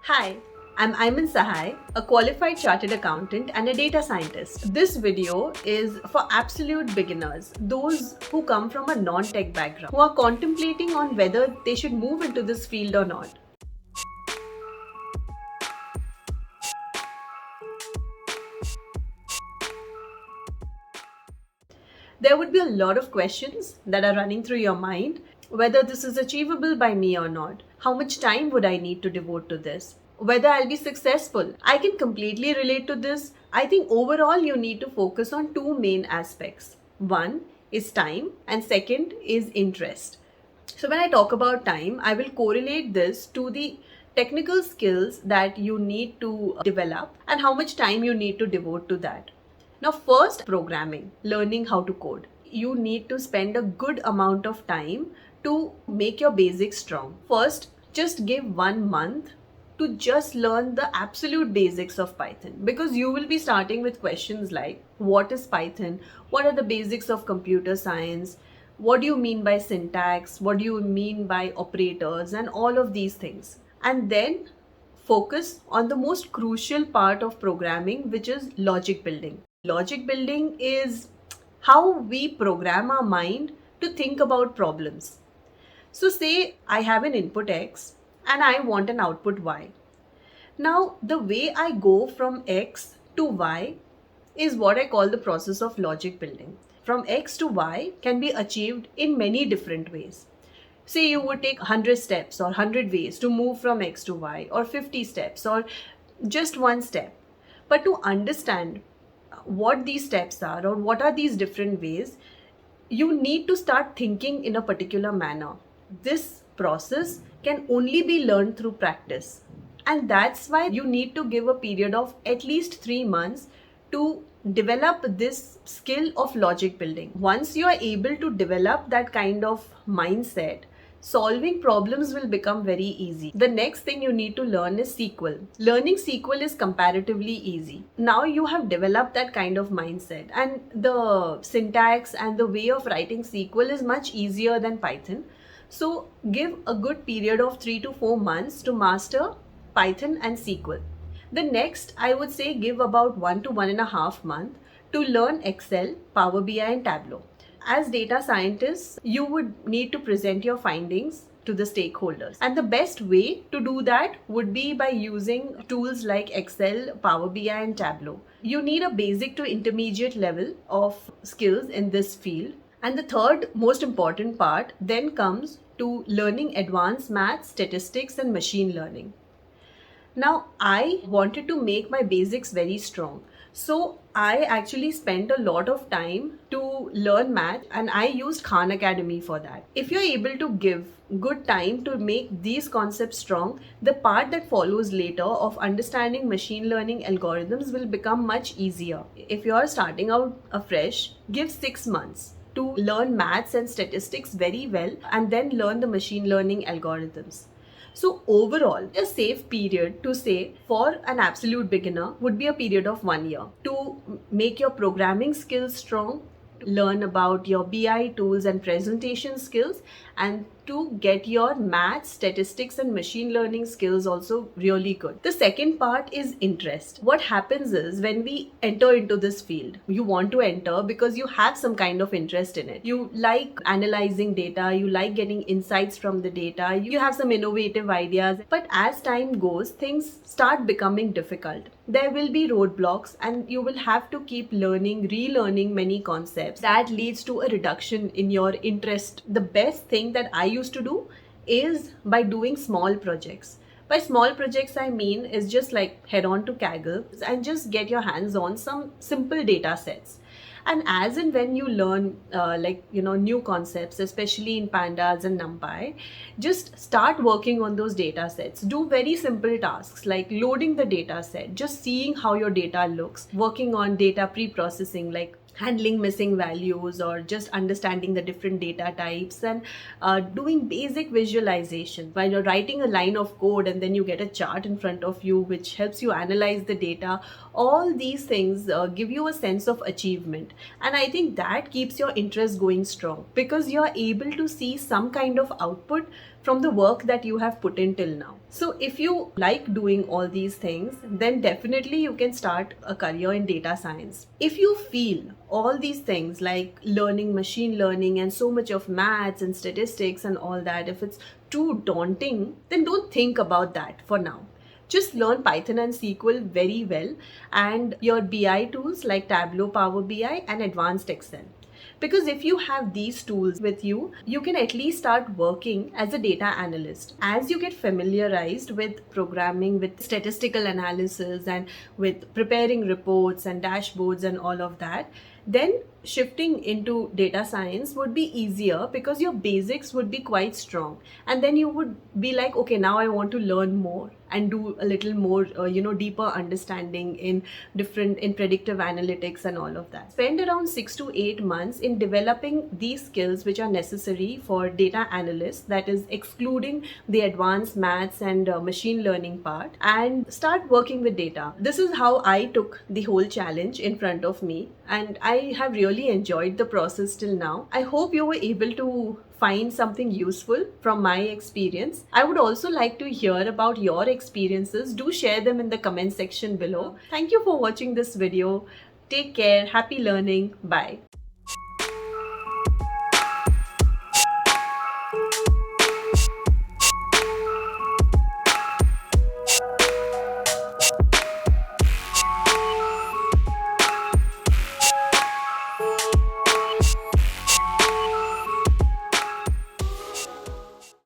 Hi, I'm Ayman Sahai, a qualified chartered accountant and a data scientist. This video is for absolute beginners, those who come from a non-tech background, who are contemplating on whether they should move into this field or not. There would be a lot of questions that are running through your mind, whether this is achievable by me or not. How much time would I need to devote to this? Whether I'll be successful. I can completely relate to this. I think overall you need to focus on two main aspects. One is time, and second is interest. So, when I talk about time, I will correlate this to the technical skills that you need to develop and how much time you need to devote to that. Now, first, programming, learning how to code. You need to spend a good amount of time to make your basics strong. First, just give 1 month to just learn the absolute basics of Python, because you will be starting with questions like what is Python, what are the basics of computer science, what do you mean by syntax, what do you mean by operators, and all of these things. And then focus on the most crucial part of programming, which is logic building. Logic building is how we program our mind to think about problems. So, say I have an input X and I want an output Y. Now, the way I go from X to Y is what I call the process of logic building. From X to Y can be achieved in many different ways. Say you would take 100 steps or 100 ways to move from X to Y, or 50 steps, or just one step. But to understand what these steps are or what are these different ways, you need to start thinking in a particular manner. This process can only be learned through practice. And that's why you need to give a period of at least 3 months to develop this skill of logic building. Once you are able to develop that kind of mindset, solving problems will become very easy. The next thing you need to learn is SQL. Learning SQL is comparatively easy. Now you have developed that kind of mindset, and the syntax and the way of writing SQL is much easier than Python. So give a good period of 3 to 4 months to master Python and SQL. The next, I would say, give about 1 to 1.5 months to learn Excel, Power BI, and Tableau. As data scientists, you would need to present your findings to the stakeholders. And the best way to do that would be by using tools like Excel, Power BI, and Tableau. You need a basic to intermediate level of skills in this field. And the third most important part then comes to learning advanced math, statistics, and machine learning. Now, I wanted to make my basics very strong. So, I actually spent a lot of time to learn math, and I used Khan Academy for that. If you're able to give good time to make these concepts strong, the part that follows later of understanding machine learning algorithms will become much easier. If you're starting out afresh, give 6 months to learn maths and statistics very well, and then learn the machine learning algorithms. So overall, a safe period to say for an absolute beginner would be a period of 1 year to make your programming skills strong, learn about your BI tools and presentation skills, and to get your math, statistics, and machine learning skills also really good. The second part is interest. What happens is when we enter into this field, you want to enter because you have some kind of interest in it. You like analyzing data, you like getting insights from the data, you have some innovative ideas. But as time goes, things start becoming difficult. There will be roadblocks, and you will have to keep learning, relearning many concepts. That leads to a reduction in your interest. The best thing that I used to do is by doing small projects. By small projects, I mean is just like head on to Kaggle and just get your hands on some simple data sets. And as and when you learn new concepts, especially in pandas and numpy, just start working on those data sets. Do very simple tasks like loading the data set, just seeing how your data looks, working on data pre-processing like handling missing values or just understanding the different data types, and doing basic visualization while you're writing a line of code, and then you get a chart in front of you which helps you analyze the data. All these things give you a sense of achievement, and I think that keeps your interest going strong because you're able to see some kind of output from the work that you have put in till now. So if you like doing all these things, then definitely you can start a career in data science. If you feel all these things like learning machine learning and so much of maths and statistics and all that, if it's too daunting, then don't think about that for now. Just learn Python and SQL very well, and your BI tools like Tableau, Power BI, and Advanced Excel. Because if you have these tools with you, you can at least start working as a data analyst. As you get familiarized with programming, with statistical analysis, and with preparing reports and dashboards and all of that, then shifting into data science would be easier because your basics would be quite strong. And then you would be like, okay, now I want to learn more and do a little more, deeper understanding in predictive analytics and all of that. Spend around 6 to 8 months in developing these skills which are necessary for data analysts, that is excluding the advanced maths and machine learning part, and start working with data. This is how I took the whole challenge in front of me, and I have really enjoyed the process till now. I hope you were able to find something useful from my experience. I would also like to hear about your experiences. Do share them in the comment section below. Thank you for watching this video. Take care. Happy learning. Bye.